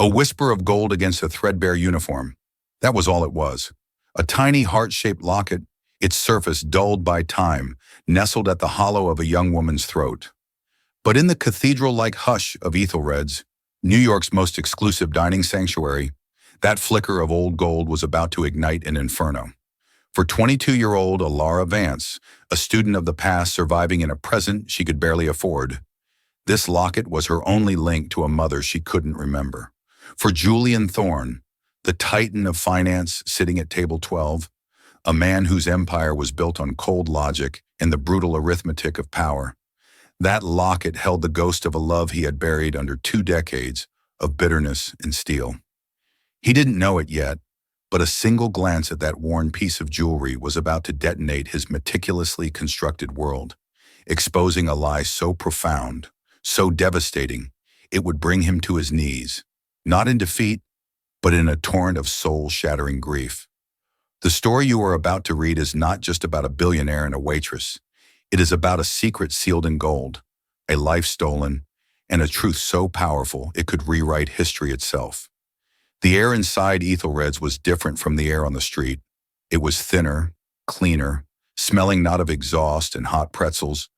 A whisper of gold against a threadbare uniform. That was all it was. A tiny heart-shaped locket, its surface dulled by time, nestled at the hollow of a young woman's throat. But in the cathedral-like hush of Ethelred's, New York's most exclusive dining sanctuary, that flicker of old gold was about to ignite an inferno. For 22-year-old Alara Vance, a student of the past surviving in a present she could barely afford, this locket was her only link to a mother she couldn't remember. For Julian Thorne, the titan of finance sitting at table 12, a man whose empire was built on cold logic and the brutal arithmetic of power, that locket held the ghost of a love he had buried under 2 decades of bitterness and steel. He didn't know it yet, but a single glance at that worn piece of jewelry was about to detonate his meticulously constructed world, exposing a lie so profound, so devastating, it would bring him to his knees, not in defeat, but in a torrent of soul-shattering grief. The story you are about to read is not just about a billionaire and a waitress. It is about a secret sealed in gold, a life stolen, and a truth so powerful it could rewrite history itself. The air inside Ethelred's was different from the air on the street. It was thinner, cleaner, smelling not of exhaust and hot pretzels,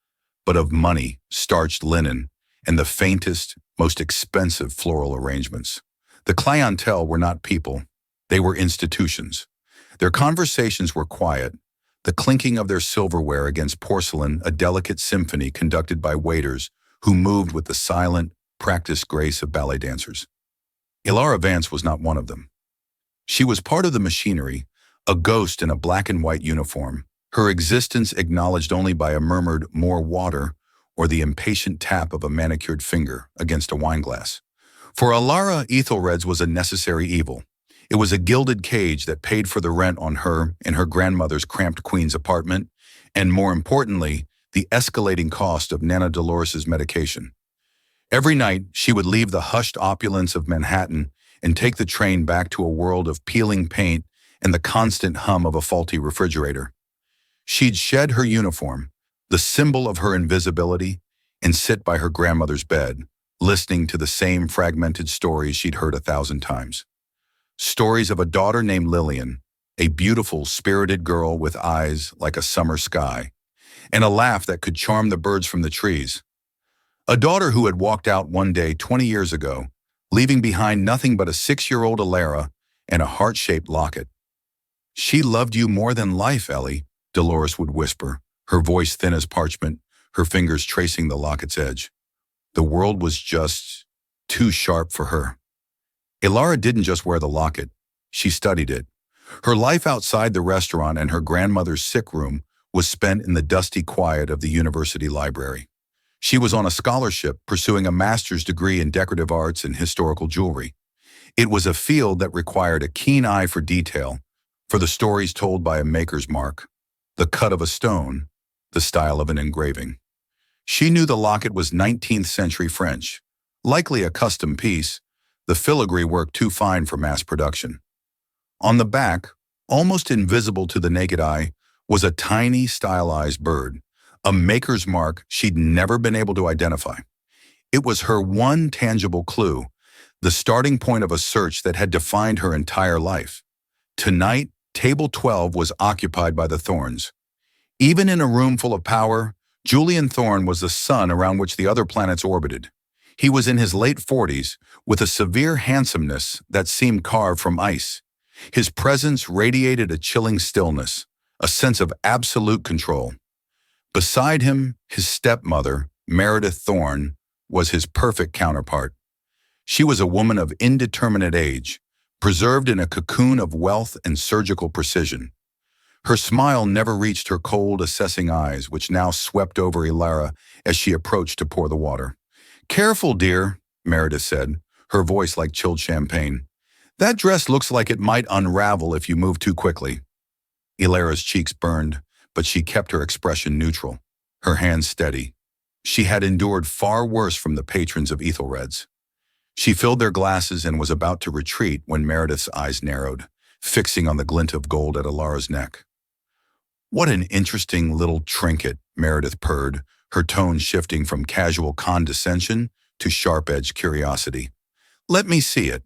but of money, starched linen, and the faintest, most expensive floral arrangements. The clientele were not people. They were institutions. Their conversations were quiet, the clinking of their silverware against porcelain a delicate symphony conducted by waiters who moved with the silent, practiced grace of ballet dancers. Alara Vance was not one of them. She was part of the machinery, a ghost in a black and white uniform, her existence acknowledged only by a murmured "more water" or the impatient tap of a manicured finger against a wineglass. For Alara, Ethelred's was a necessary evil. It was a gilded cage that paid for the rent on her and her grandmother's cramped Queens apartment, and more importantly, the escalating cost of Nana Dolores's medication. Every night, she would leave the hushed opulence of Manhattan and take the train back to a world of peeling paint and the constant hum of a faulty refrigerator. She'd shed her uniform, the symbol of her invisibility, and sit by her grandmother's bed, listening to the same fragmented stories she'd heard 1,000 times. Stories of a daughter named Lillian, a beautiful, spirited girl with eyes like a summer sky, and a laugh that could charm the birds from the trees. A daughter who had walked out one day 20 years ago, leaving behind nothing but a 6-year-old Alara and a heart-shaped locket. "She loved you more than life, Ellie," Dolores would whisper, her voice thin as parchment, her fingers tracing the locket's edge. The world was just too sharp for her. Alara didn't just wear the locket, she studied it. Her life outside the restaurant and her grandmother's sick room was spent in the dusty quiet of the university library. She was on a scholarship pursuing a master's degree in decorative arts and historical jewelry. It was a field that required a keen eye for detail, for the stories told by a maker's mark, the cut of a stone, the style of an engraving. She knew the locket was 19th century French, likely a custom piece, the filigree work too fine for mass production. On the back, almost invisible to the naked eye, was a tiny stylized bird, a maker's mark she'd never been able to identify. It was her one tangible clue, the starting point of a search that had defined her entire life. Tonight, table 12 was occupied by the Thornes. Even in a room full of power, Julian Thorne was the sun around which the other planets orbited. He was in his late 40s, with a severe handsomeness that seemed carved from ice. His presence radiated a chilling stillness, a sense of absolute control. Beside him, his stepmother, Meredith Thorne, was his perfect counterpart. She was a woman of indeterminate age, preserved in a cocoon of wealth and surgical precision. Her smile never reached her cold, assessing eyes, which now swept over Alara as she approached to pour the water. "Careful, dear," Meredith said, her voice like chilled champagne. "That dress looks like it might unravel if you move too quickly." Alara's cheeks burned, but she kept her expression neutral, her hands steady. She had endured far worse from the patrons of Ethelred's. She filled their glasses and was about to retreat when Meredith's eyes narrowed, fixing on the glint of gold at Alara's neck. "What an interesting little trinket," Meredith purred, her tone shifting from casual condescension to sharp-edged curiosity. "Let me see it."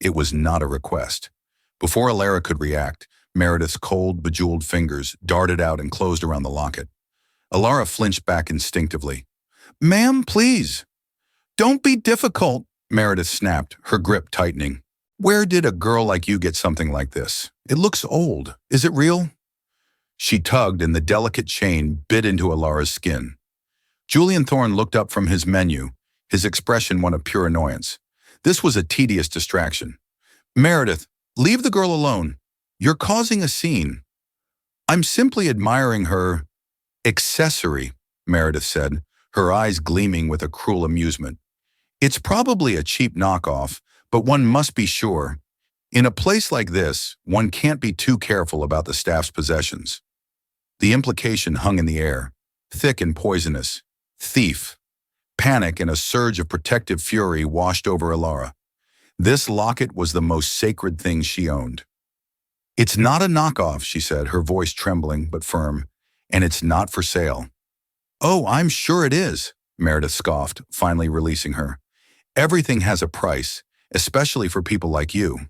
It was not a request. Before Alara could react, Meredith's cold, bejeweled fingers darted out and closed around the locket. Alara flinched back instinctively. "Ma'am, please." "Don't be difficult," Meredith snapped, her grip tightening. "Where did a girl like you get something like this? It looks old. Is it real?" She tugged and the delicate chain bit into Alara's skin. Julian Thorne looked up from his menu, his expression one of pure annoyance. This was a tedious distraction. "Meredith, leave the girl alone. You're causing a scene." "I'm simply admiring her accessory," Meredith said, her eyes gleaming with a cruel amusement. "It's probably a cheap knockoff, but one must be sure. In a place like this, one can't be too careful about the staff's possessions." The implication hung in the air, thick and poisonous. Thief. Panic and a surge of protective fury washed over Alara. This locket was the most sacred thing she owned. "It's not a knockoff," she said, her voice trembling but firm, "and it's not for sale." "Oh, I'm sure it is," Meredith scoffed, finally releasing her. "Everything has a price, especially for people like you."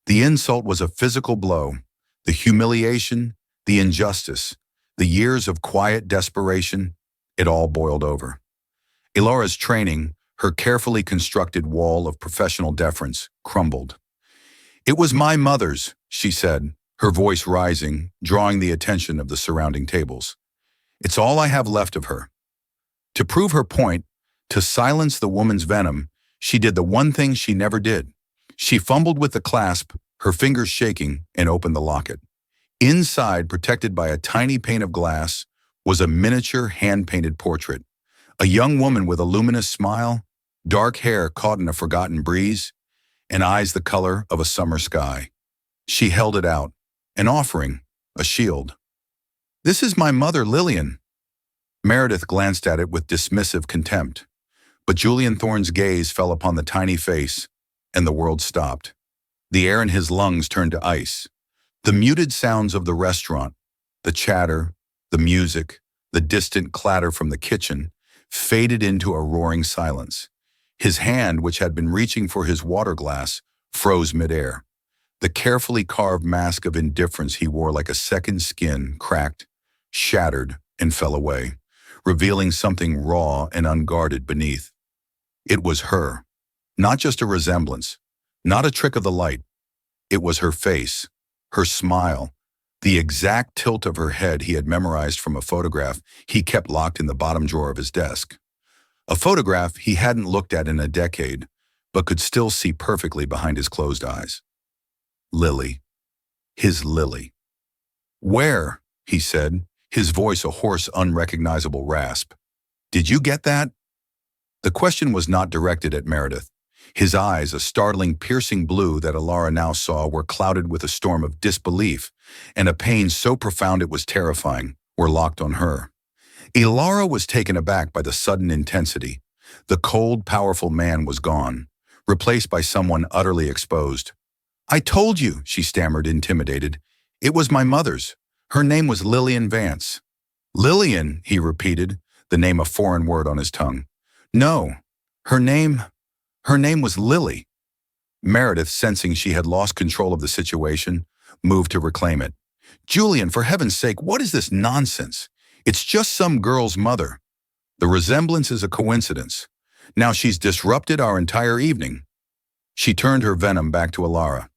The insult was a physical blow. The humiliation, the injustice, the years of quiet desperation, it all boiled over. Alara's training, her carefully constructed wall of professional deference, crumbled. "It was my mother's," she said, her voice rising, drawing the attention of the surrounding tables. "It's all I have left of her." To prove her point, to silence the woman's venom, she did the one thing she never did. She fumbled with the clasp, her fingers shaking, and opened the locket. Inside, protected by a tiny pane of glass, was a miniature hand-painted portrait. A young woman with a luminous smile, dark hair caught in a forgotten breeze, and eyes the color of a summer sky. She held it out, an offering, a shield. "This is my mother, Lillian." Meredith glanced at it with dismissive contempt, but Julian Thorne's gaze fell upon the tiny face, and the world stopped. The air in his lungs turned to ice. The muted sounds of the restaurant, the chatter, the music, the distant clatter from the kitchen, faded into a roaring silence. His hand, which had been reaching for his water glass, froze midair. The carefully carved mask of indifference he wore like a second skin cracked, shattered, and fell away, revealing something raw and unguarded beneath. It was her. Not just a resemblance, not a trick of the light. It was her face, her smile, the exact tilt of her head he had memorized from a photograph he kept locked in the bottom drawer of his desk. A photograph he hadn't looked at in a decade, but could still see perfectly behind his closed eyes. Lily. His Lily. "Where?" he said, his voice a hoarse, unrecognizable rasp. "Did you get that?" The question was not directed at Meredith. His eyes, a startling, piercing blue that Alara now saw, were clouded with a storm of disbelief, and a pain so profound it was terrifying, were locked on her. Alara was taken aback by the sudden intensity. The cold, powerful man was gone, replaced by someone utterly exposed. "I told you," she stammered, intimidated. "It was my mother's. Her name was Lillian Vance." "Lillian," he repeated, the name a foreign word on his tongue. "No, her name was Lily." Meredith, sensing she had lost control of the situation, moved to reclaim it. "Julian, for heaven's sake, what is this nonsense? It's just some girl's mother. The resemblance is a coincidence. Now she's disrupted our entire evening." She turned her venom back to Alara.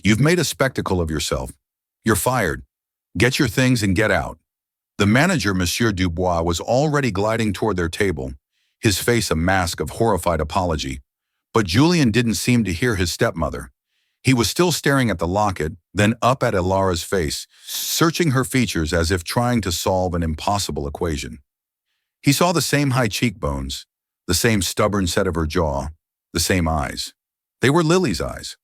"You've made a spectacle of yourself. You're fired. Get your things and get out." The manager, Monsieur Dubois, was already gliding toward their table, his face a mask of horrified apology. But Julian didn't seem to hear his stepmother. He was still staring at the locket, then up at Alara's face, searching her features as if trying to solve an impossible equation. He saw the same high cheekbones, the same stubborn set of her jaw, the same eyes. They were Lily's eyes.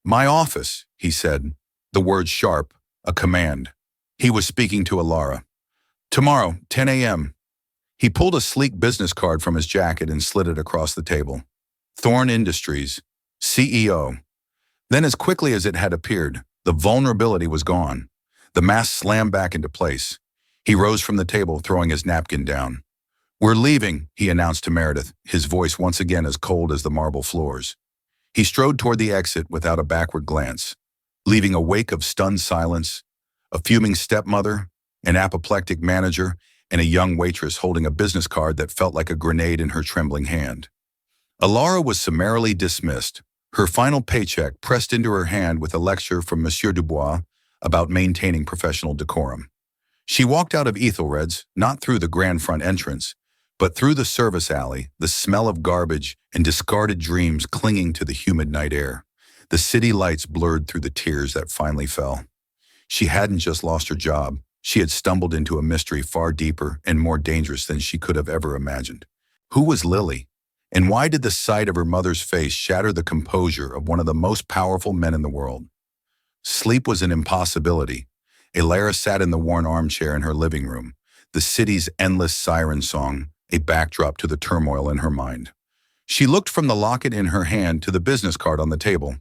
"My office," he said, the word sharp, a command. He was speaking to Alara. "Tomorrow, 10 a.m. He pulled a sleek business card from his jacket and slid it across the table. "Thorne Industries, CEO." Then, as quickly as it had appeared, the vulnerability was gone. The mask slammed back into place. He rose from the table, throwing his napkin down. "We're leaving," he announced to Meredith, his voice once again as cold as the marble floors. He strode toward the exit without a backward glance, leaving a wake of stunned silence, a fuming stepmother, an apoplectic manager, and a young waitress holding a business card that felt like a grenade in her trembling hand. Alara was summarily dismissed, her final paycheck pressed into her hand with a lecture from Monsieur Dubois about maintaining professional decorum. She walked out of Ethelred's, not through the grand front entrance, but through the service alley, the smell of garbage and discarded dreams clinging to the humid night air. The city lights blurred through the tears that finally fell. She hadn't just lost her job. She had stumbled into a mystery far deeper and more dangerous than she could have ever imagined. Who was Lily? And why did the sight of her mother's face shatter the composure of one of the most powerful men in the world? Sleep was an impossibility. Alara sat in the worn armchair in her living room, the city's endless siren song, a backdrop to the turmoil in her mind. She looked from the locket in her hand to the business card on the table.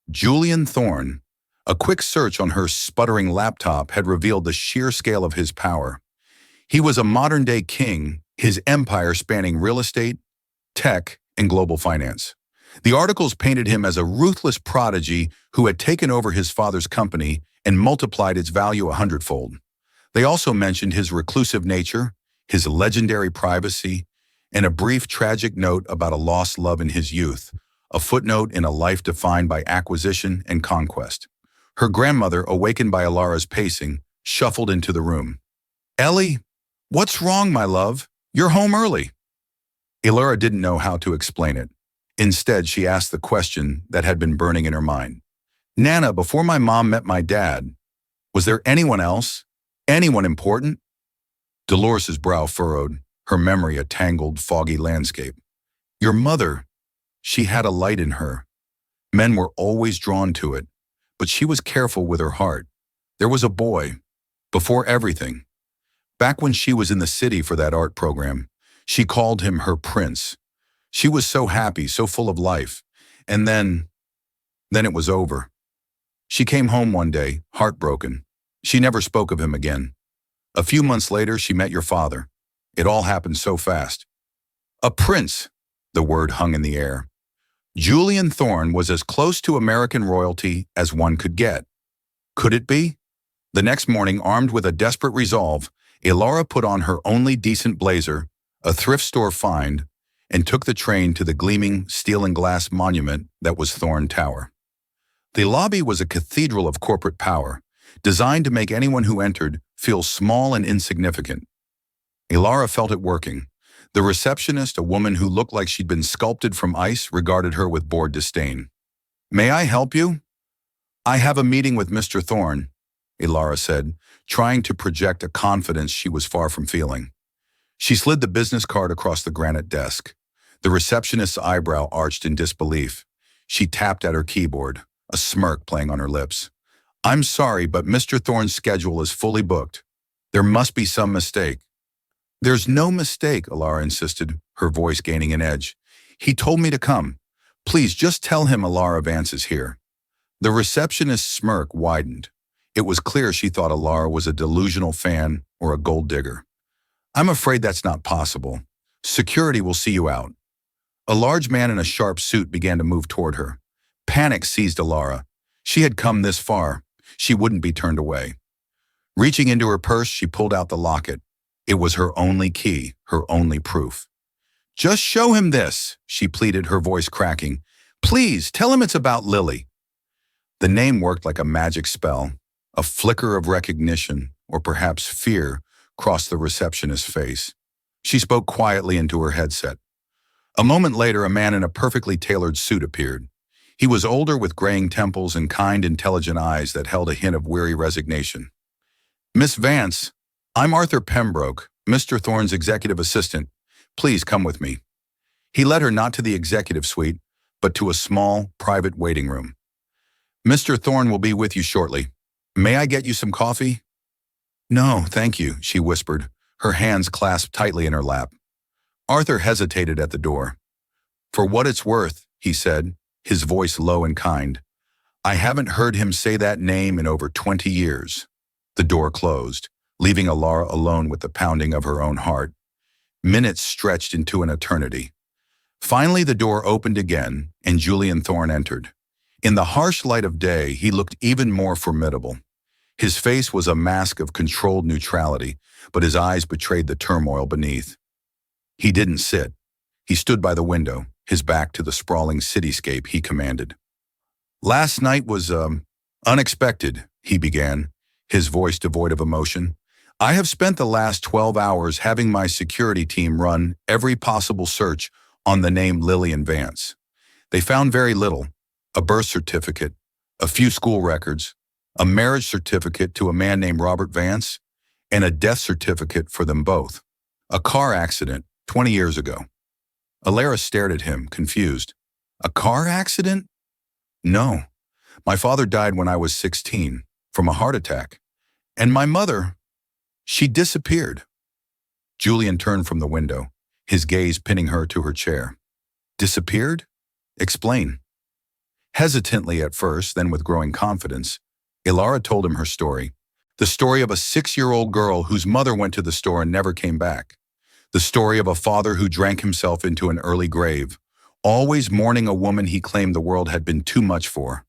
Julian Thorne. A quick search on her sputtering laptop had revealed the sheer scale of his power. He was a modern-day king, his empire spanning real estate, tech, and global finance. The articles painted him as a ruthless prodigy who had taken over his father's company and multiplied its value 100-fold. They also mentioned his reclusive nature, his legendary privacy, and a brief tragic note about a lost love in his youth, a footnote in a life defined by acquisition and conquest. Her grandmother, awakened by Alara's pacing, shuffled into the room. "Ellie, what's wrong, my love? You're home early." Alara didn't know how to explain it. Instead, she asked the question that had been burning in her mind. "Nana, before my mom met my dad, was there anyone else? Anyone important?" Dolores's brow furrowed, her memory a tangled, foggy landscape. "Your mother, she had a light in her. Men were always drawn to it, but she was careful with her heart. There was a boy, before everything. Back when she was in the city for that art program, she called him her prince. She was so happy, so full of life. And then it was over. She came home one day, heartbroken. She never spoke of him again. A few months later, she met your father. It all happened so fast." A prince, the word hung in the air. Julian Thorne was as close to American royalty as one could get. Could it be? The next morning, armed with a desperate resolve, Alara put on her only decent blazer, a thrift store find, and took the train to the gleaming steel and glass monument that was Thorne Tower. The lobby was a cathedral of corporate power, designed to make anyone who entered feel small and insignificant. Alara felt it working. The receptionist, a woman who looked like she'd been sculpted from ice, regarded her with bored disdain. "May I help you?" "I have a meeting with Mr. Thorne," Alara said, trying to project a confidence she was far from feeling. She slid the business card across the granite desk. The receptionist's eyebrow arched in disbelief. She tapped at her keyboard, a smirk playing on her lips. "I'm sorry, but Mr. Thorne's schedule is fully booked. There must be some mistake." "There's no mistake," Alara insisted, her voice gaining an edge. "He told me to come. Please just tell him Alara Vance is here." The receptionist's smirk widened. It was clear she thought Alara was a delusional fan or a gold digger. "I'm afraid that's not possible. Security will see you out." A large man in a sharp suit began to move toward her. Panic seized Alara. She had come this far. She wouldn't be turned away. Reaching into her purse, she pulled out the locket. It was her only key, her only proof. "Just show him this," she pleaded, her voice cracking. "Please, tell him it's about Lily." The name worked like a magic spell. A flicker of recognition, or perhaps fear, crossed the receptionist's face. She spoke quietly into her headset. A moment later, a man in a perfectly tailored suit appeared. He was older, with graying temples and kind, intelligent eyes that held a hint of weary resignation. "Miss Vance, I'm Arthur Pembroke, Mr. Thorne's executive assistant. Please come with me." He led her not to the executive suite, but to a small, private waiting room. "Mr. Thorne will be with you shortly. May I get you some coffee?" "No, thank you," she whispered, her hands clasped tightly in her lap. Arthur hesitated at the door. "For what it's worth," he said, his voice low and kind, "I haven't heard him say that name in over 20 years. The door closed, leaving Alara alone with the pounding of her own heart. Minutes stretched into an eternity. Finally, the door opened again, and Julian Thorne entered. In the harsh light of day, he looked even more formidable. His face was a mask of controlled neutrality, but his eyes betrayed the turmoil beneath. He didn't sit. He stood by the window, his back to the sprawling cityscape he commanded. "Last night was, unexpected," he began, his voice devoid of emotion. "I have spent the last 12 hours having my security team run every possible search on the name Lillian Vance. They found very little: a birth certificate, a few school records, a marriage certificate to a man named Robert Vance, and a death certificate for them both. A car accident 20 years ago." Alara stared at him, confused. "A car accident?" "No. My father died when I was 16, from a heart attack. And my mother, she disappeared." Julian turned from the window, his gaze pinning her to her chair. "Disappeared? Explain." Hesitantly at first, then with growing confidence, Alara told him her story. The story of a 6-year-old girl whose mother went to the store and never came back. The story of a father who drank himself into an early grave, always mourning a woman he claimed the world had been too much for.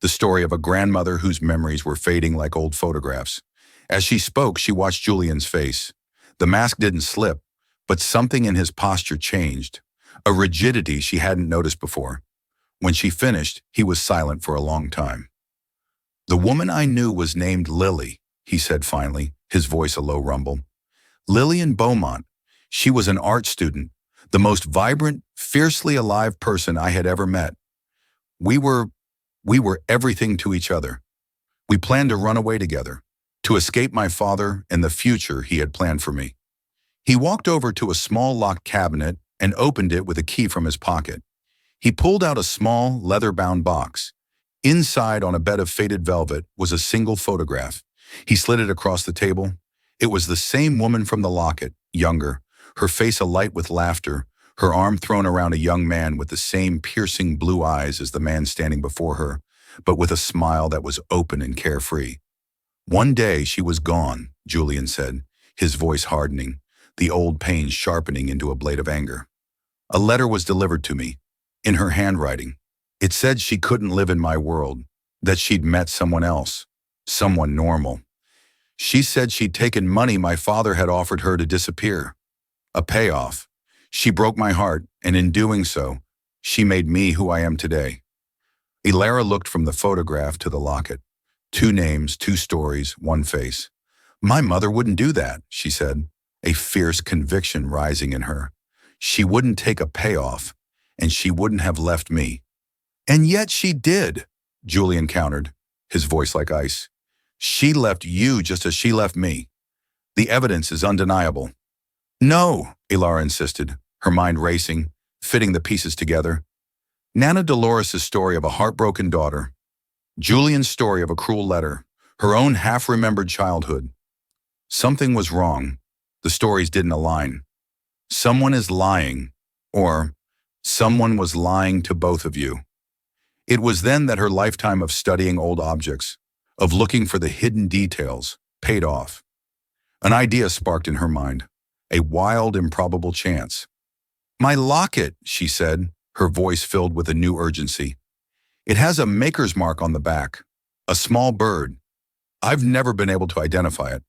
The story of a grandmother whose memories were fading like old photographs. As she spoke, she watched Julian's face. The mask didn't slip, but something in his posture changed, a rigidity she hadn't noticed before. When she finished, he was silent for a long time. "The woman I knew was named Lily," he said finally, his voice a low rumble. "Lillian Beaumont. She was an art student, the most vibrant, fiercely alive person I had ever met. We were everything to each other. We planned to run away together, to escape my father and the future he had planned for me." He walked over to a small locked cabinet and opened it with a key from his pocket. He pulled out a small, leather-bound box. Inside, on a bed of faded velvet, was a single photograph. He slid it across the table. It was the same woman from the Locket, younger, her face alight with laughter, her arm thrown around a young man with the same piercing blue eyes as the man standing before her, but with a smile that was open and carefree. "One day she was gone," Julian said, his voice hardening, the old pain sharpening into a blade of anger. "A letter was delivered to me, in her handwriting. It said she couldn't live in my world, that she'd met someone else, someone normal. She said she'd taken money my father had offered her to disappear. A payoff. She broke my heart, and in doing so, she made me who I am today." Alara looked from the photograph to the locket. 2 names, 2 stories, 1 face. "My mother wouldn't do that," she said, a fierce conviction rising in her. "She wouldn't take a payoff, and she wouldn't have left me." "And yet she did," Julian countered, his voice like ice. "She left you just as she left me. The evidence is undeniable." "No," Alara insisted, her mind racing, fitting the pieces together. Nana Dolores' story of a heartbroken daughter, Julian's story of a cruel letter, her own half-remembered childhood. Something was wrong. The stories didn't align. Someone is lying, or someone was lying to both of you. It was then that her lifetime of studying old objects, of looking for the hidden details, paid off. An idea sparked in her mind, a wild, improbable chance. "My locket," she said, her voice filled with a new urgency. "It has a maker's mark on the back, a small bird. I've never been able to identify it."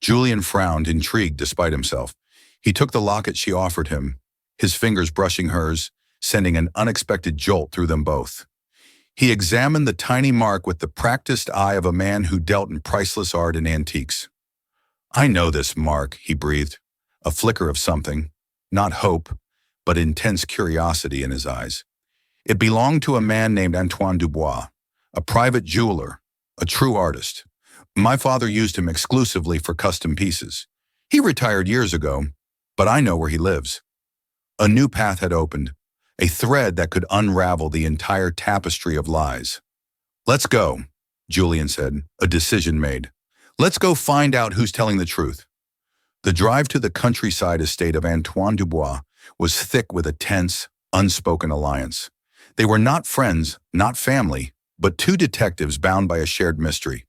Julian frowned, intrigued despite himself. He took the locket she offered him, his fingers brushing hers, sending an unexpected jolt through them both. He examined the tiny mark with the practiced eye of a man who dealt in priceless art and antiques. "I know this mark," he breathed, a flicker of something, not hope, but intense curiosity in his eyes. "It belonged to a man named Antoine Dubois, a private jeweler, a true artist. My father used him exclusively for custom pieces. He retired years ago, but I know where he lives." A new path had opened, a thread that could unravel the entire tapestry of lies. "Let's go," Julian said, a decision made. "Let's go find out who's telling the truth." The drive to the countryside estate of Antoine Dubois was thick with a tense, unspoken alliance. They were not friends, not family, but 2 detectives bound by a shared mystery.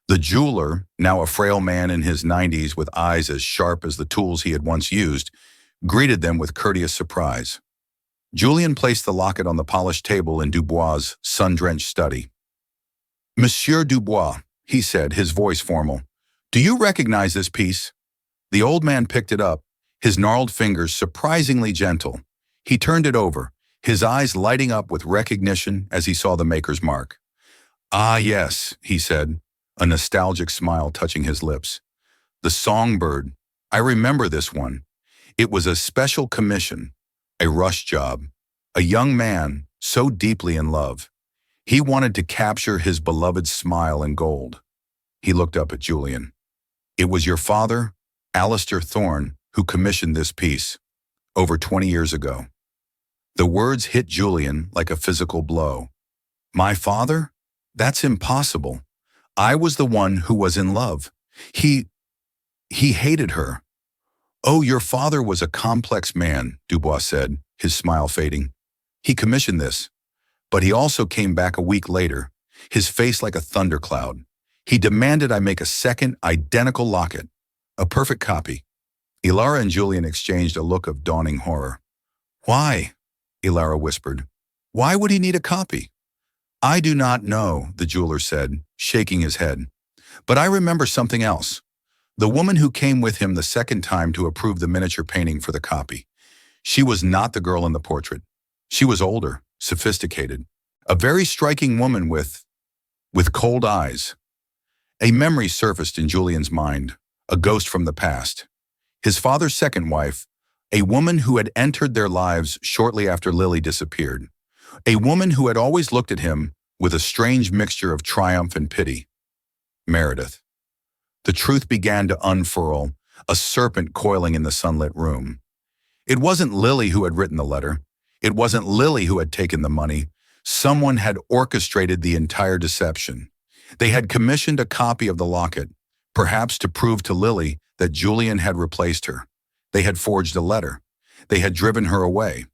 The jeweler, now a frail man in his 90s with eyes as sharp as the tools he had once used, greeted them with courteous surprise. Julian placed the locket on the polished table in Dubois' sun-drenched study. "Monsieur Dubois," he said, his voice formal, "do you recognize this piece?" The old man picked it up, his gnarled fingers surprisingly gentle. He turned it over, his eyes lighting up with recognition as he saw the maker's mark. "Ah, yes," he said, a nostalgic smile touching his lips. "The songbird. I remember this one. It was a special commission, a rush job. A young man, so deeply in love. He wanted to capture his beloved's smile in gold." He looked up at Julian. "It was your father, Alistair Thorne, who commissioned this piece, over 20 years ago." The words hit Julian like a physical blow. "My father? That's impossible. I was the one who was in love. He hated her." "Oh, your father was a complex man," Dubois said, his smile fading. "He commissioned this, but he also came back a week later, his face like a thundercloud. He demanded I make a second identical locket, a perfect copy." Ilara and Julian exchanged a look of dawning horror. "Why?" Ilara whispered. "Why would he need a copy?" "I do not know," the jeweler said, shaking his head. "But I remember something else. The woman who came with him the second time to approve the miniature painting for the copy. She was not the girl in the portrait. She was older, sophisticated, a very striking woman with cold eyes." A memory surfaced in Julian's mind, a ghost from the past. His father's second wife, a woman who had entered their lives shortly after Lily disappeared. A woman who had always looked at him with a strange mixture of triumph and pity. Meredith. The truth began to unfurl, a serpent coiling in the sunlit room. It wasn't Lily who had written the letter. It wasn't Lily who had taken the money. Someone had orchestrated the entire deception. They had commissioned a copy of the locket, perhaps to prove to Lily that Julian had replaced her. They had forged a letter. They had driven her away.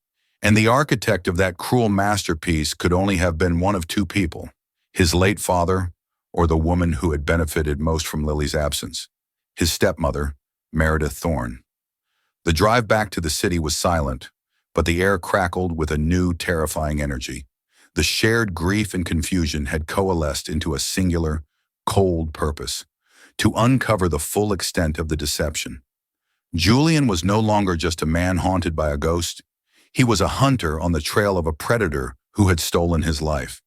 And the architect of that cruel masterpiece could only have been one of two people, his late father or the woman who had benefited most from Lily's absence, his stepmother, Meredith Thorne. The drive back to the city was silent, but the air crackled with a new, terrifying energy. The shared grief and confusion had coalesced into a singular, cold purpose, to uncover the full extent of the deception. Julian was no longer just a man haunted by a ghost. He was a hunter on the trail of a predator who had stolen his life.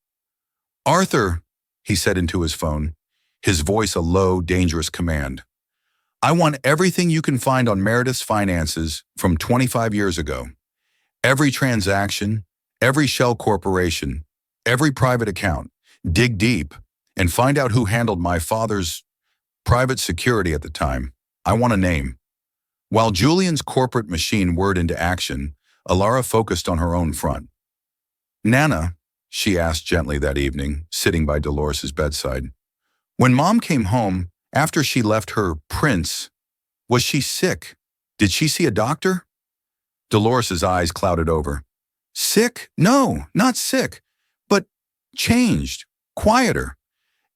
"Arthur," he said into his phone, his voice a low, dangerous command. "I want everything you can find on Meredith's finances from 25 years ago. Every transaction, every shell corporation, every private account. Dig deep and find out who handled my father's private security at the time. I want a name." While Julian's corporate machine whirred into action, Ilara focused on her own front. "Nana," she asked gently that evening, sitting by Dolores' bedside, "when Mom came home, after she left her prince, was she sick? Did she see a doctor?" Dolores' eyes clouded over. "Sick? No, not sick, but changed, quieter.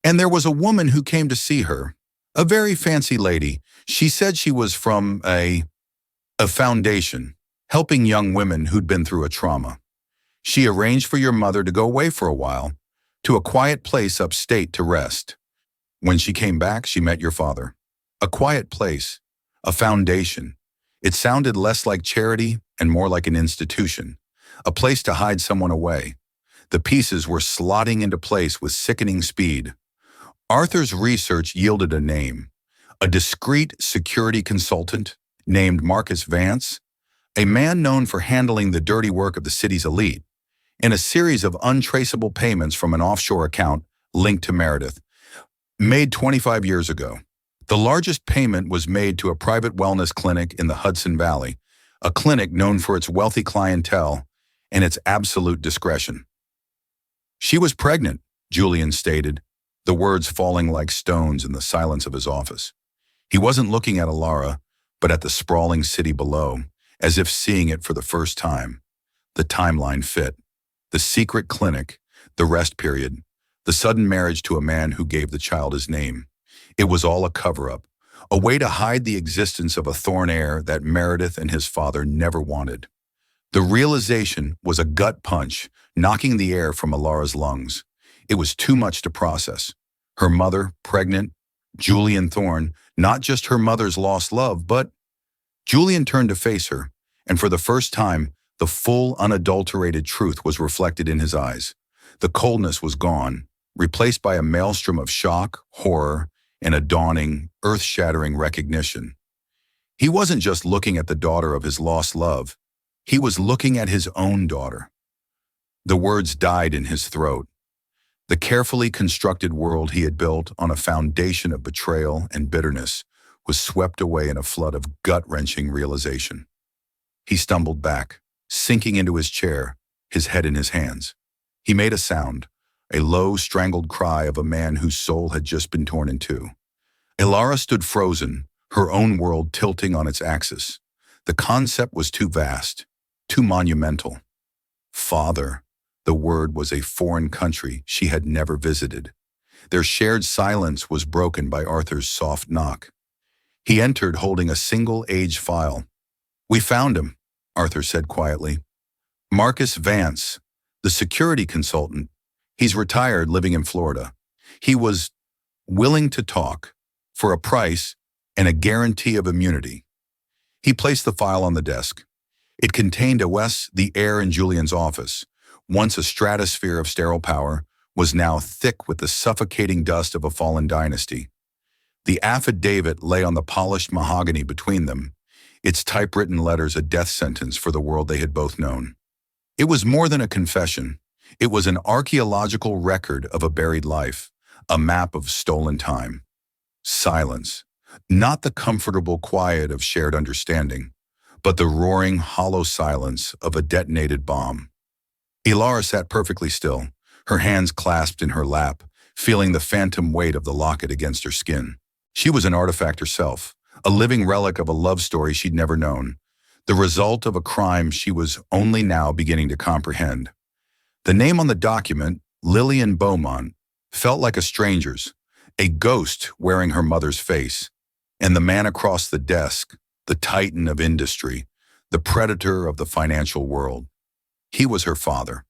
And there was a woman who came to see her, a very fancy lady. She said she was from a foundation, helping young women who'd been through a trauma. She arranged for your mother to go away for a while, to a quiet place upstate to rest. When she came back, she met your father. A quiet place, a foundation. It sounded less like charity and more like an institution, a place to hide someone away. The pieces were slotting into place with sickening speed. Arthur's research yielded a name, a discreet security consultant named Marcus Vance, a man known for handling the dirty work of the city's elite, in a series of untraceable payments from an offshore account linked to Meredith, made 25 years ago. The largest payment was made to a private wellness clinic in the Hudson Valley, a clinic known for its wealthy clientele and its absolute discretion. "She was pregnant," Julian stated, the words falling like stones in the silence of his office. He wasn't looking at Ilara, but at the sprawling city below, as if seeing it for the first time. The timeline fit. The secret clinic, the rest period, the sudden marriage to a man who gave the child his name. It was all a cover-up, a way to hide the existence of a Thorne heir that Meredith and his father never wanted. The realization was a gut punch, knocking the air from Alara's lungs. It was too much to process. Her mother, pregnant, Julian Thorne, not just her mother's lost love, but Julian turned to face her, and for the first time, the full, unadulterated truth was reflected in his eyes. The coldness was gone, replaced by a maelstrom of shock, horror, and a dawning, earth-shattering recognition. He wasn't just looking at the daughter of his lost love. He was looking at his own daughter. The words died in his throat. The carefully constructed world he had built on a foundation of betrayal and bitterness was swept away in a flood of gut-wrenching realization. He stumbled back, sinking into his chair, his head in his hands. He made a sound, a low, strangled cry of a man whose soul had just been torn in two. Alara stood frozen, her own world tilting on its axis. The concept was too vast, too monumental. Father, the word was a foreign country she had never visited. Their shared silence was broken by Arthur's soft knock. He entered holding a single age file. "We found him," Arthur said quietly. "Marcus Vance, the security consultant. He's retired, living in Florida. He was willing to talk for a price and a guarantee of immunity." He placed the file on the desk. It contained the air in Julian's office, once a stratosphere of sterile power, was now thick with the suffocating dust of a fallen dynasty. The affidavit lay on the polished mahogany between them, its typewritten letters a death sentence for the world they had both known. It was more than a confession. It was an archaeological record of a buried life, a map of stolen time. Silence. Not the comfortable quiet of shared understanding, but the roaring, hollow silence of a detonated bomb. Alara sat perfectly still, her hands clasped in her lap, feeling the phantom weight of the locket against her skin. She was an artifact herself, a living relic of a love story she'd never known, the result of a crime she was only now beginning to comprehend. The name on the document, Lillian Beaumont, felt like a stranger's, a ghost wearing her mother's face, and the man across the desk, the titan of industry, the predator of the financial world. He was her father.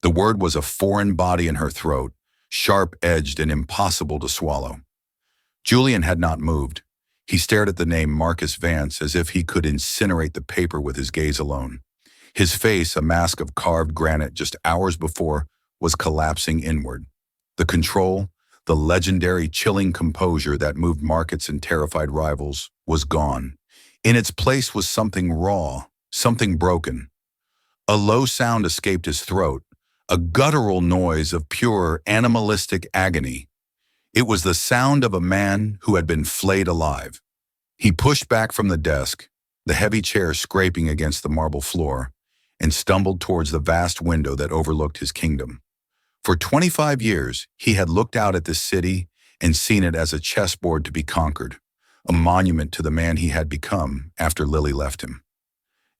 The word was a foreign body in her throat, sharp-edged and impossible to swallow. Julian had not moved. He stared at the name Marcus Vance as if he could incinerate the paper with his gaze alone. His face, a mask of carved granite just hours before, was collapsing inward. The control, the legendary chilling composure that moved markets and terrified rivals, was gone. In its place was something raw, something broken. A low sound escaped his throat, a guttural noise of pure, animalistic agony. It was the sound of a man who had been flayed alive. He pushed back from the desk, the heavy chair scraping against the marble floor, and stumbled towards the vast window that overlooked his kingdom. For 25 years, he had looked out at this city and seen it as a chessboard to be conquered, a monument to the man he had become after Lily left him.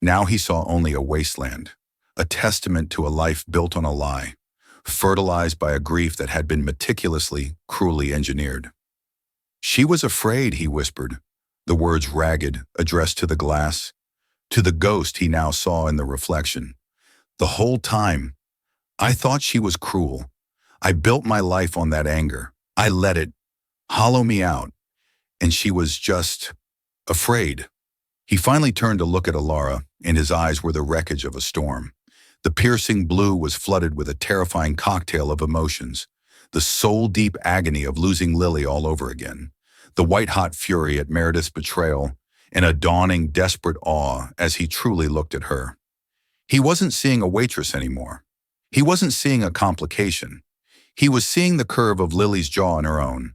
Now he saw only a wasteland, a testament to a life built on a lie, fertilized by a grief that had been meticulously, cruelly engineered. "She was afraid," he whispered, the words ragged, addressed to the glass, to the ghost he now saw in the reflection. "The whole time, I thought she was cruel. I built my life on that anger. I let it hollow me out, and she was just afraid." He finally turned to look at Alara, and his eyes were the wreckage of a storm. The piercing blue was flooded with a terrifying cocktail of emotions, the soul-deep agony of losing Lily all over again, the white-hot fury at Meredith's betrayal, and a dawning, desperate awe as he truly looked at her. He wasn't seeing a waitress anymore. He wasn't seeing a complication. He was seeing the curve of Lily's jaw in her own,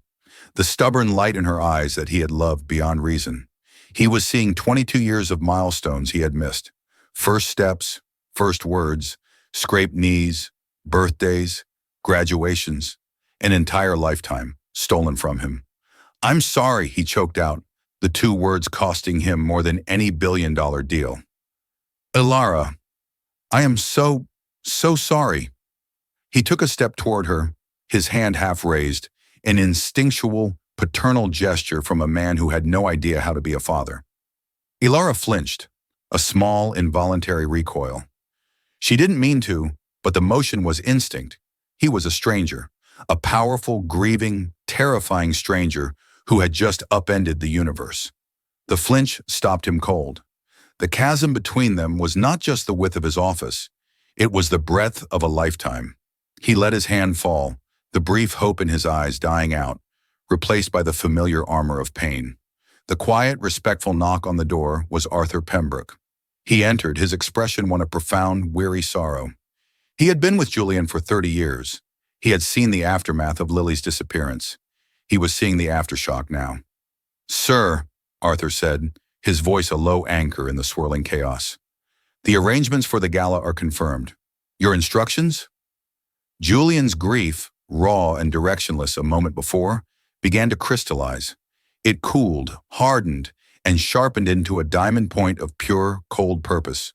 the stubborn light in her eyes that he had loved beyond reason. He was seeing 22 years of milestones he had missed. First steps, first words, scraped knees, birthdays, graduations, an entire lifetime stolen from him. "I'm sorry," he choked out, the two words costing him more than any billion-dollar deal. "Alara, I am so sorry." He took a step toward her, his hand half raised, an instinctual, paternal gesture from a man who had no idea how to be a father. Alara flinched, a small, involuntary recoil. She didn't mean to, but the motion was instinct. He was a stranger, a powerful, grieving, terrifying stranger who had just upended the universe. The flinch stopped him cold. The chasm between them was not just the width of his office, it was the breadth of a lifetime. He let his hand fall, the brief hope in his eyes dying out, replaced by the familiar armor of pain. The quiet, respectful knock on the door was Arthur Pembroke. He entered, his expression one of profound, weary sorrow. He had been with Julian for 30 years. He had seen the aftermath of Lily's disappearance. He was seeing the aftershock now. "Sir," Arthur said, his voice a low anchor in the swirling chaos. "The arrangements for the gala are confirmed. Your instructions?" Julian's grief, raw and directionless a moment before, began to crystallize. It cooled, hardened, and sharpened into a diamond point of pure, cold purpose.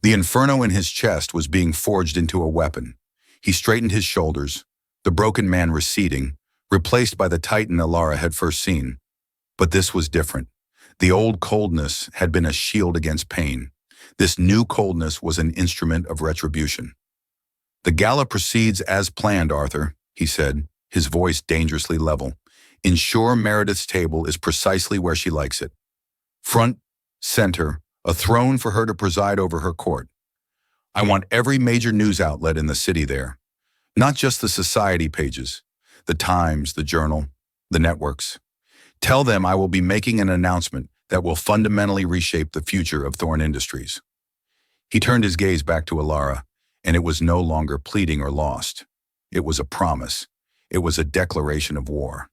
The inferno in his chest was being forged into a weapon. He straightened his shoulders, the broken man receding, replaced by the titan Alara had first seen. But this was different. The old coldness had been a shield against pain. This new coldness was an instrument of retribution. "The gala proceeds as planned, Arthur," he said, his voice dangerously level. "Ensure Meredith's table is precisely where she likes it. Front, center, a throne for her to preside over her court. I want every major news outlet in the city there. Not just the society pages, the Times, the Journal, the networks. Tell them I will be making an announcement that will fundamentally reshape the future of Thorne Industries." He turned his gaze back to Alara, and it was no longer pleading or lost. It was a promise. It was a declaration of war.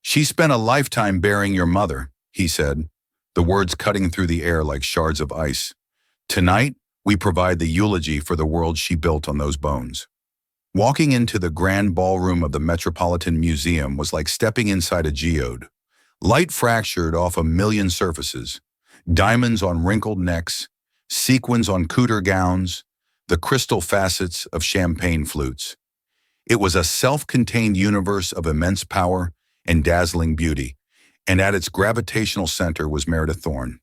"She spent a lifetime bearing your mother," he said, the words cutting through the air like shards of ice. "Tonight, we provide the eulogy for the world she built on those bones." Walking into the grand ballroom of the Metropolitan Museum was like stepping inside a geode. Light fractured off a million surfaces, diamonds on wrinkled necks, sequins on couture gowns, the crystal facets of champagne flutes. It was a self-contained universe of immense power and dazzling beauty, and at its gravitational center was Meredith Thorne.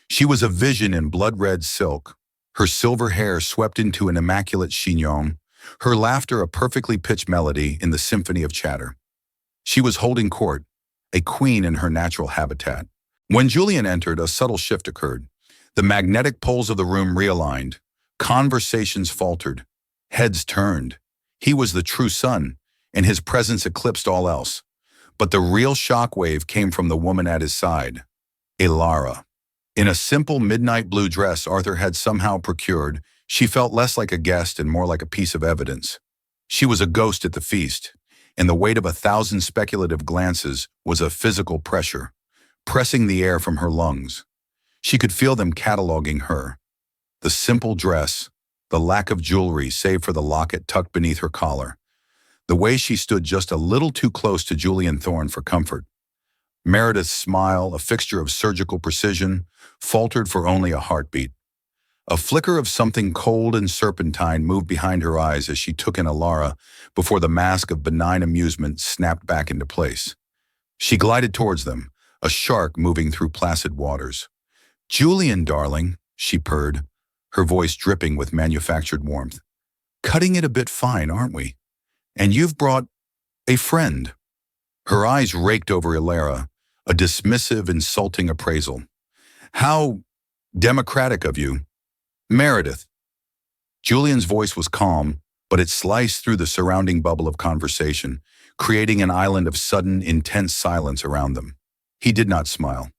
She was a vision in blood-red silk, her silver hair swept into an immaculate chignon, her laughter a perfectly pitched melody in the symphony of chatter. She was holding court, a queen in her natural habitat. When Julian entered, a subtle shift occurred. The magnetic poles of the room realigned. Conversations faltered. Heads turned. He was the true sun, and his presence eclipsed all else. But the real shockwave came from the woman at his side, Alara. In a simple midnight blue dress Arthur had somehow procured, she felt less like a guest and more like a piece of evidence. She was a ghost at the feast, and the weight of 1,000 speculative glances was a physical pressure, pressing the air from her lungs. She could feel them cataloging her. The simple dress, the lack of jewelry save for the locket tucked beneath her collar, the way she stood just a little too close to Julian Thorne for comfort. Meredith's smile, a fixture of surgical precision, faltered for only a heartbeat. A flicker of something cold and serpentine moved behind her eyes as she took in Alara before the mask of benign amusement snapped back into place. She glided towards them, a shark moving through placid waters. "Julian, darling," she purred, her voice dripping with manufactured warmth. "Cutting it a bit fine, aren't we? And you've brought a friend." Her eyes raked over Alara, a dismissive, insulting appraisal. "How democratic of you. Meredith." Julian's voice was calm, but it sliced through the surrounding bubble of conversation, creating an island of sudden, intense silence around them. He did not smile.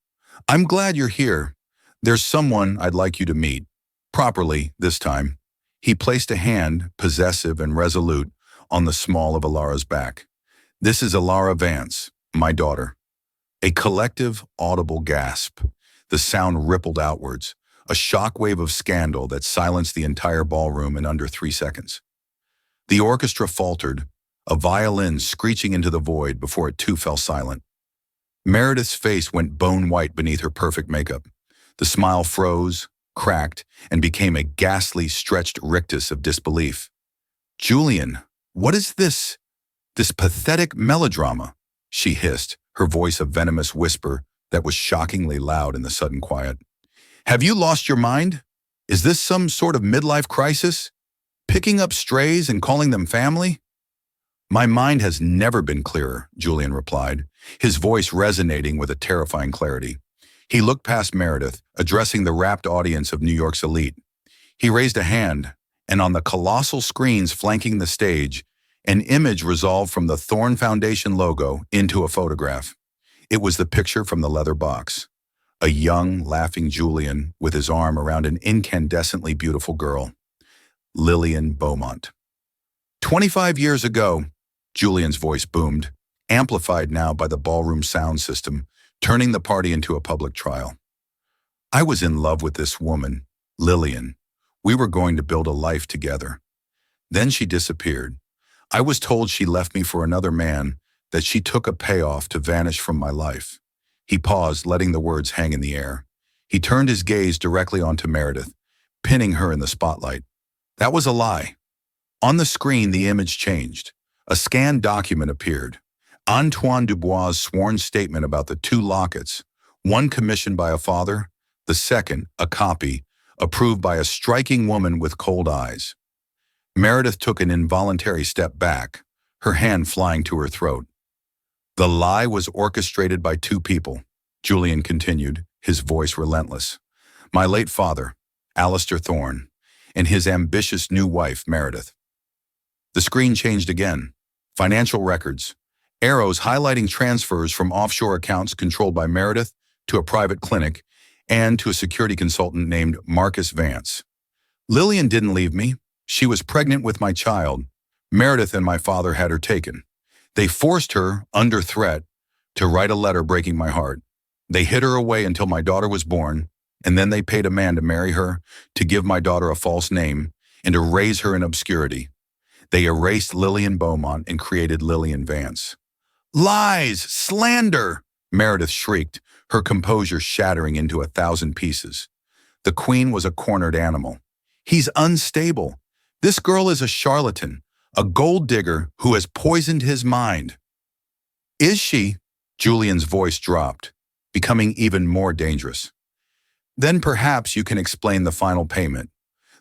"I'm glad you're here. There's someone I'd like you to meet. Properly, this time." He placed a hand, possessive and resolute, on the small of Alara's back. "This is Alara Vance, my daughter." A collective, audible gasp. The sound rippled outwards, a shockwave of scandal that silenced the entire ballroom in under 3 seconds. The orchestra faltered, a violin screeching into the void before it too fell silent. Meredith's face went bone white beneath her perfect makeup. The smile froze, cracked, and became a ghastly, stretched rictus of disbelief. "Julian, what is this? This pathetic melodrama?" she hissed, her voice a venomous whisper that was shockingly loud in the sudden quiet. Have you lost your mind? Is this some sort of midlife crisis? Picking up strays and calling them family? My mind has never been clearer, Julian replied, his voice resonating with a terrifying clarity. He looked past Meredith, addressing the rapt audience of New York's elite. He raised a hand, and on the colossal screens flanking the stage, an image resolved from the Thorn Foundation logo into a photograph. It was the picture from the leather box. A young, laughing Julian with his arm around an incandescently beautiful girl. Lillian Beaumont. 25 years ago, Julian's voice boomed, amplified now by the ballroom sound system, turning the party into a public trial. I was in love with this woman, Lillian. We were going to build a life together. Then she disappeared. I was told she left me for another man, that she took a payoff to vanish from my life. He paused, letting the words hang in the air. He turned his gaze directly onto Meredith, pinning her in the spotlight. That was a lie. On the screen, the image changed. A scanned document appeared. Antoine Dubois' sworn statement about the two lockets, one commissioned by a father, the second, a copy, approved by a striking woman with cold eyes. Meredith took an involuntary step back, her hand flying to her throat. The lie was orchestrated by two people, Julian continued, his voice relentless. My late father, Alistair Thorne, and his ambitious new wife, Meredith. The screen changed again. Financial records, arrows highlighting transfers from offshore accounts controlled by Meredith to a private clinic and to a security consultant named Marcus Vance. Lillian didn't leave me. She was pregnant with my child. Meredith and my father had her taken. They forced her, under threat, to write a letter breaking my heart. They hid her away until my daughter was born, and then they paid a man to marry her, to give my daughter a false name, and to raise her in obscurity. They erased Lillian Beaumont and created Lillian Vance. Lies! Slander! Meredith shrieked, her composure shattering into 1,000 pieces. The queen was a cornered animal. He's unstable. This girl is a charlatan, a gold digger who has poisoned his mind. Is she? Julian's voice dropped, becoming even more dangerous. Then perhaps you can explain the final payment,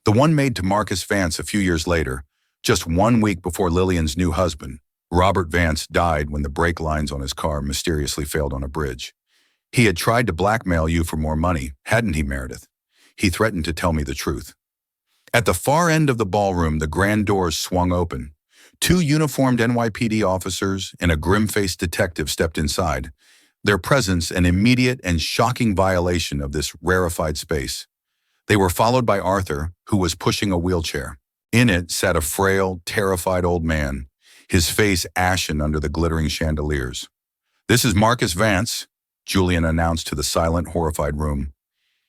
the one made to Marcus Vance a few years later, just 1 week before Lillian's new husband, Robert Vance, died when the brake lines on his car mysteriously failed on a bridge. He had tried to blackmail you for more money, hadn't he, Meredith? He threatened to tell me the truth. At the far end of the ballroom, the grand doors swung open. 2 uniformed NYPD officers and a grim-faced detective stepped inside, their presence an immediate and shocking violation of this rarefied space. They were followed by Arthur, who was pushing a wheelchair. In it sat a frail, terrified old man, his face ashen under the glittering chandeliers. This is Marcus Vance, Julian announced to the silent, horrified room.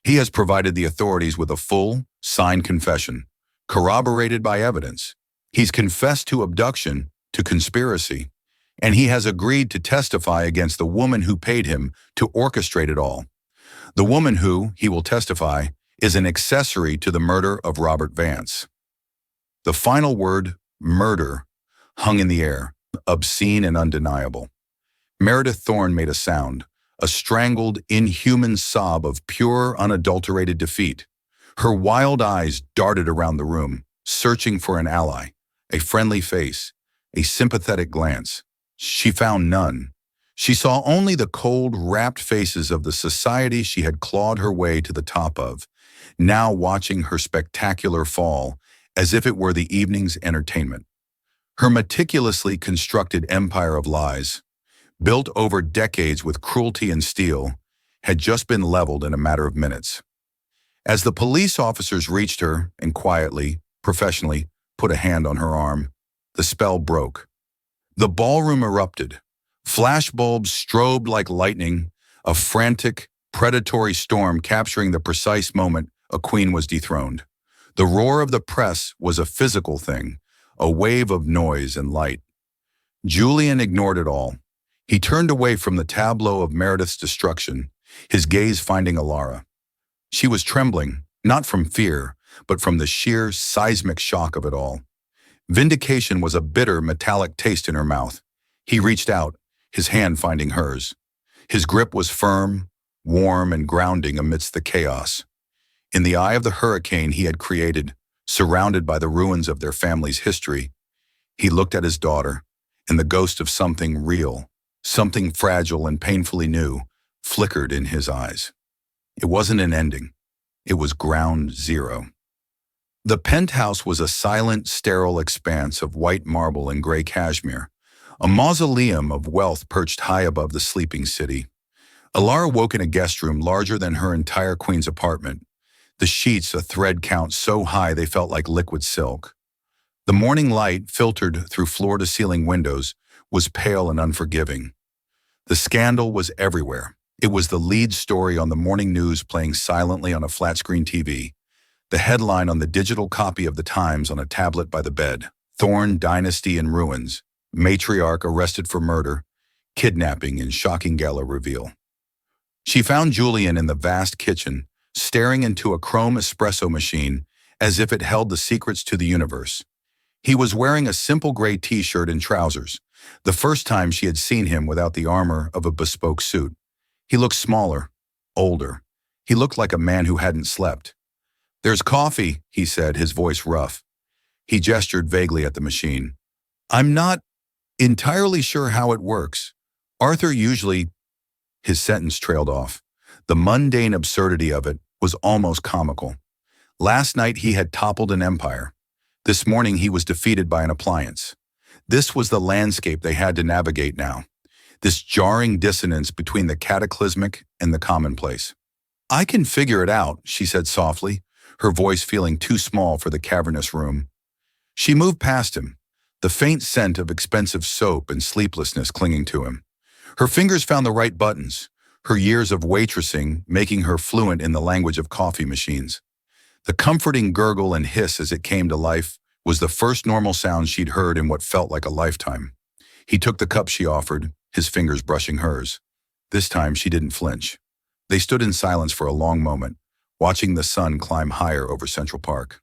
He has provided the authorities with a full, signed confession, corroborated by evidence. He's confessed to abduction, to conspiracy, and he has agreed to testify against the woman who paid him to orchestrate it all. The woman who, he will testify, is an accessory to the murder of Robert Vance. The final word, murder, hung in the air, obscene and undeniable. Meredith Thorne made a sound, a strangled, inhuman sob of pure, unadulterated defeat. Her wild eyes darted around the room, searching for an ally, a friendly face, a sympathetic glance. She found none. She saw only the cold, rapt faces of the society she had clawed her way to the top of, now watching her spectacular fall as if it were the evening's entertainment. Her meticulously constructed empire of lies, built over decades with cruelty and steel, had just been leveled in a matter of minutes. As the police officers reached her and quietly, professionally, put a hand on her arm, the spell broke. The ballroom erupted. Flashbulbs strobed like lightning, a frantic, predatory storm capturing the precise moment a queen was dethroned. The roar of the press was a physical thing, a wave of noise and light. Julian ignored it all. He turned away from the tableau of Meredith's destruction, his gaze finding Alara. She was trembling, not from fear, but from the sheer seismic shock of it all. Vindication was a bitter, metallic taste in her mouth. He reached out, his hand finding hers. His grip was firm, warm, and grounding amidst the chaos. In the eye of the hurricane he had created, surrounded by the ruins of their family's history, he looked at his daughter, and the ghost of something real, something fragile and painfully new, flickered in his eyes. It wasn't an ending. It was ground zero. The penthouse was a silent, sterile expanse of white marble and gray cashmere, a mausoleum of wealth perched high above the sleeping city. Alara woke in a guest room larger than her entire queen's apartment, the sheets a thread count so high they felt like liquid silk. The morning light, filtered through floor-to-ceiling windows, was pale and unforgiving. The scandal was everywhere. It was the lead story on the morning news playing silently on a flat-screen TV, the headline on the digital copy of the Times on a tablet by the bed. Thorne dynasty in ruins, matriarch arrested for murder, kidnapping in shocking gala reveal. She found Julian in the vast kitchen, staring into a chrome espresso machine as if it held the secrets to the universe. He was wearing a simple gray t-shirt and trousers, the first time she had seen him without the armor of a bespoke suit. He looked smaller, older. He looked like a man who hadn't slept. "There's coffee," he said, his voice rough. He gestured vaguely at the machine. "I'm not entirely sure how it works. Arthur usually—" His sentence trailed off. The mundane absurdity of it was almost comical. Last night he had toppled an empire. This morning he was defeated by an appliance. This was the landscape they had to navigate now, this jarring dissonance between the cataclysmic and the commonplace. "I can figure it out," she said softly, her voice feeling too small for the cavernous room. She moved past him, the faint scent of expensive soap and sleeplessness clinging to him. Her fingers found the right buttons, her years of waitressing making her fluent in the language of coffee machines. The comforting gurgle and hiss as it came to life was the first normal sound she'd heard in what felt like a lifetime. He took the cup she offered, his fingers brushing hers. This time she didn't flinch. They stood in silence for a long moment, watching the sun climb higher over Central Park.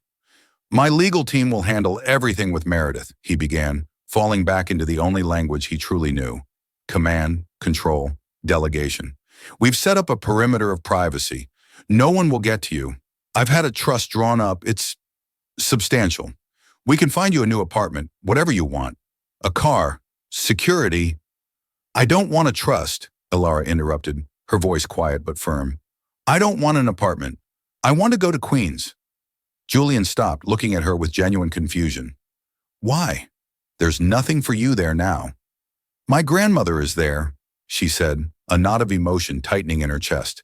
"My legal team will handle everything with Meredith," he began, falling back into the only language he truly knew: command, control, delegation. "We've set up a perimeter of privacy. No one will get to you. I've had a trust drawn up. It's substantial. We can find you a new apartment, whatever you want. A car, security." "I don't want a trust," Alara interrupted, her voice quiet but firm. "I don't want an apartment. I want to go to Queens." Julian stopped, looking at her with genuine confusion. "Why? There's nothing for you there now." "My grandmother is there," she said, a knot of emotion tightening in her chest.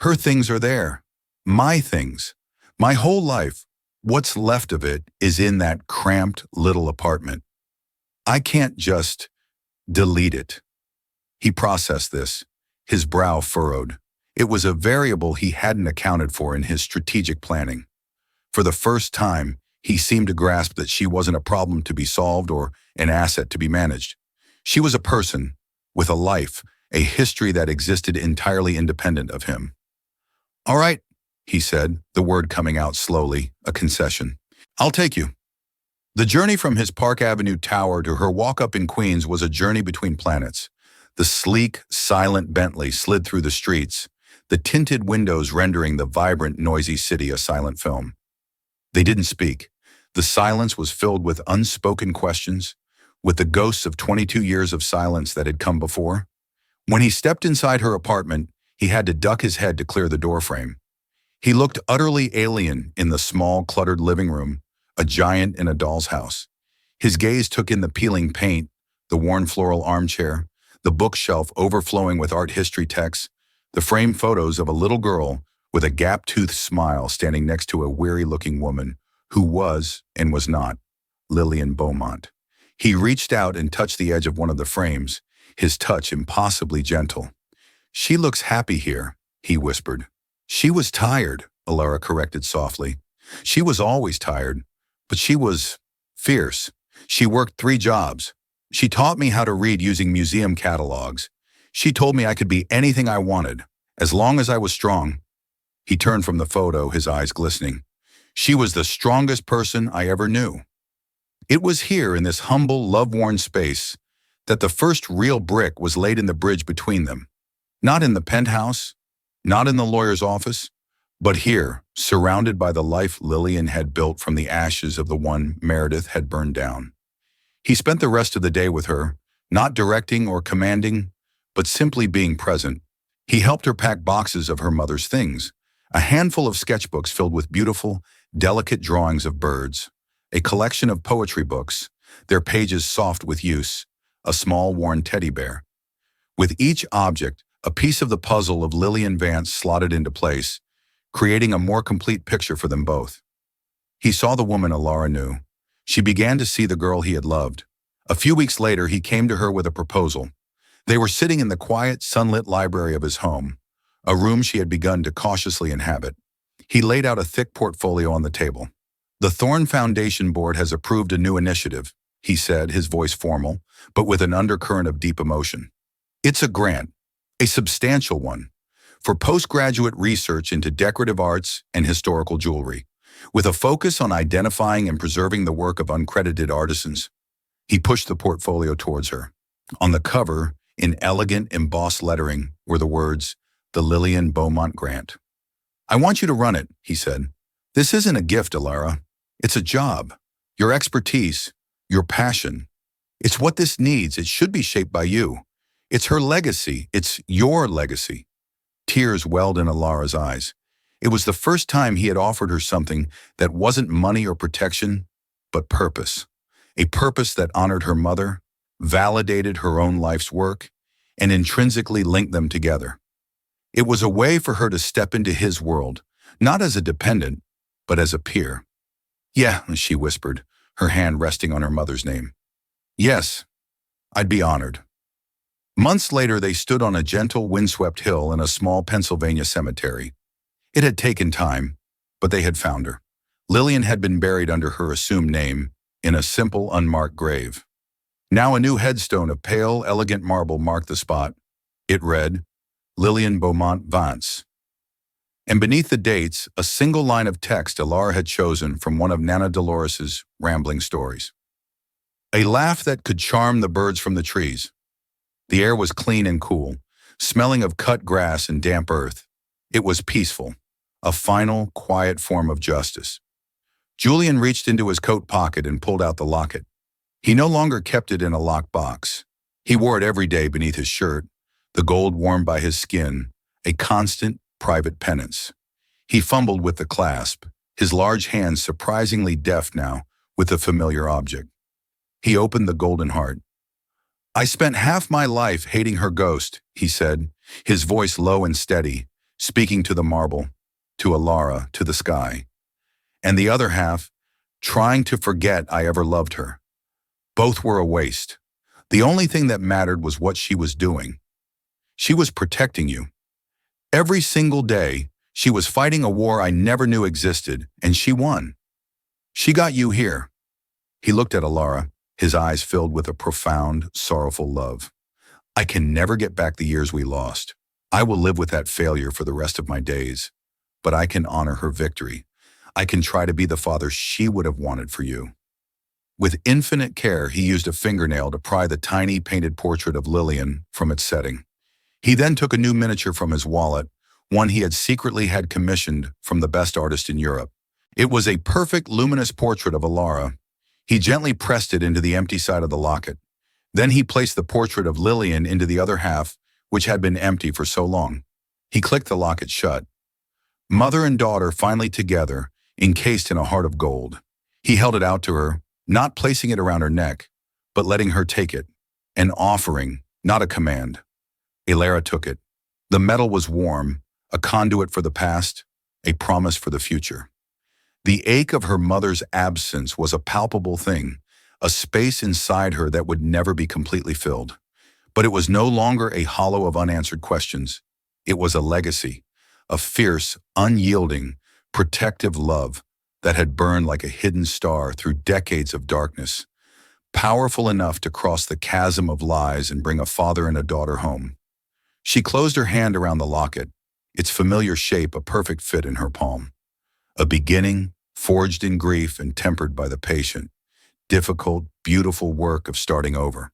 "Her things are there. My things. My whole life. What's left of it is in that cramped little apartment. I can't just delete it." He processed this, his brow furrowed. It was a variable he hadn't accounted for in his strategic planning. For the first time, he seemed to grasp that she wasn't a problem to be solved or an asset to be managed. She was a person, with a life, a history that existed entirely independent of him. "All right," he said, the word coming out slowly, a concession. "I'll take you." The journey from his Park Avenue tower to her walk-up in Queens was a journey between planets. The sleek, silent Bentley slid through the streets, the tinted windows rendering the vibrant, noisy city a silent film. They didn't speak. The silence was filled with unspoken questions, with the ghosts of 22 years of silence that had come before. When he stepped inside her apartment, he had to duck his head to clear the doorframe. He looked utterly alien in the small, cluttered living room, a giant in a doll's house. His gaze took in the peeling paint, the worn floral armchair, the bookshelf overflowing with art history texts, the framed photos of a little girl with a gap-toothed smile standing next to a weary-looking woman who was, and was not, Lillian Beaumont. He reached out and touched the edge of one of the frames, his touch impossibly gentle. "She looks happy here," he whispered. "She was tired," Alara corrected softly. "She was always tired, but she was fierce. She worked 3 jobs. She taught me how to read using museum catalogs. She told me I could be anything I wanted, as long as I was strong." He turned from the photo, his eyes glistening. "She was the strongest person I ever knew." It was here, in this humble, love-worn space, that the first real brick was laid in the bridge between them. Not in the penthouse, not in the lawyer's office, but here, surrounded by the life Lillian had built from the ashes of the one Meredith had burned down. He spent the rest of the day with her, not directing or commanding, but simply being present. He helped her pack boxes of her mother's things, a handful of sketchbooks filled with beautiful, delicate drawings of birds, a collection of poetry books, their pages soft with use, a small worn teddy bear. With each object, a piece of the puzzle of Lillian Vance slotted into place, creating a more complete picture for them both. He saw the woman Alara knew. She began to see the girl he had loved. A few weeks later, he came to her with a proposal. They were sitting in the quiet, sunlit library of his home, a room she had begun to cautiously inhabit. He laid out a thick portfolio on the table. "The Thorn Foundation Board has approved a new initiative," he said, his voice formal, but with an undercurrent of deep emotion. "It's a grant, a substantial one, for postgraduate research into decorative arts and historical jewelry, with a focus on identifying and preserving the work of uncredited artisans." He pushed the portfolio towards her. On the cover, in elegant, embossed lettering, were the words, "The Lillian Beaumont Grant." "I want you to run it," he said. "This isn't a gift, Alara. It's a job. Your expertise, your passion. It's what this needs. It should be shaped by you. It's her legacy. It's your legacy." Tears welled in Alara's eyes. It was the first time he had offered her something that wasn't money or protection, but purpose. A purpose that honored her mother, validated her own life's work, and intrinsically linked them together. It was a way for her to step into his world, not as a dependent, but as a peer. "Yeah," she whispered, her hand resting on her mother's name. "Yes, I'd be honored." Months later, they stood on a gentle, windswept hill in a small Pennsylvania cemetery. It had taken time, but they had found her. Lillian had been buried under her assumed name, in a simple, unmarked grave. Now a new headstone of pale, elegant marble marked the spot. It read, "Lillian Beaumont Vance." And beneath the dates, a single line of text Alara had chosen from one of Nana Dolores's rambling stories. "A laugh that could charm the birds from the trees." The air was clean and cool, smelling of cut grass and damp earth. It was peaceful, a final, quiet form of justice. Julian reached into his coat pocket and pulled out the locket. He no longer kept it in a locked box. He wore it every day beneath his shirt, the gold warmed by his skin, a constant, private penance. He fumbled with the clasp, his large hands surprisingly deft now with the familiar object. He opened the golden heart. "I spent half my life hating her ghost," he said, his voice low and steady, speaking to the marble, to Alara, to the sky. "And the other half, trying to forget I ever loved her. Both were a waste. The only thing that mattered was what she was doing. She was protecting you. Every single day, she was fighting a war I never knew existed, and she won. She got you here." He looked at Alara, his eyes filled with a profound, sorrowful love. "I can never get back the years we lost. I will live with that failure for the rest of my days. But I can honor her victory. I can try to be the father she would have wanted for you." With infinite care, he used a fingernail to pry the tiny painted portrait of Lillian from its setting. He then took a new miniature from his wallet, one he had secretly had commissioned from the best artist in Europe. It was a perfect, luminous portrait of Alara. He gently pressed it into the empty side of the locket. Then he placed the portrait of Lillian into the other half, which had been empty for so long. He clicked the locket shut. Mother and daughter finally together, encased in a heart of gold. He held it out to her, not placing it around her neck, but letting her take it. An offering, not a command. Alara took it. The metal was warm, a conduit for the past, a promise for the future. The ache of her mother's absence was a palpable thing, a space inside her that would never be completely filled. But it was no longer a hollow of unanswered questions. It was a legacy, a fierce, unyielding, protective love that had burned like a hidden star through decades of darkness, powerful enough to cross the chasm of lies and bring a father and a daughter home. She closed her hand around the locket, its familiar shape a perfect fit in her palm. A beginning, forged in grief and tempered by the patient, difficult, beautiful work of starting over.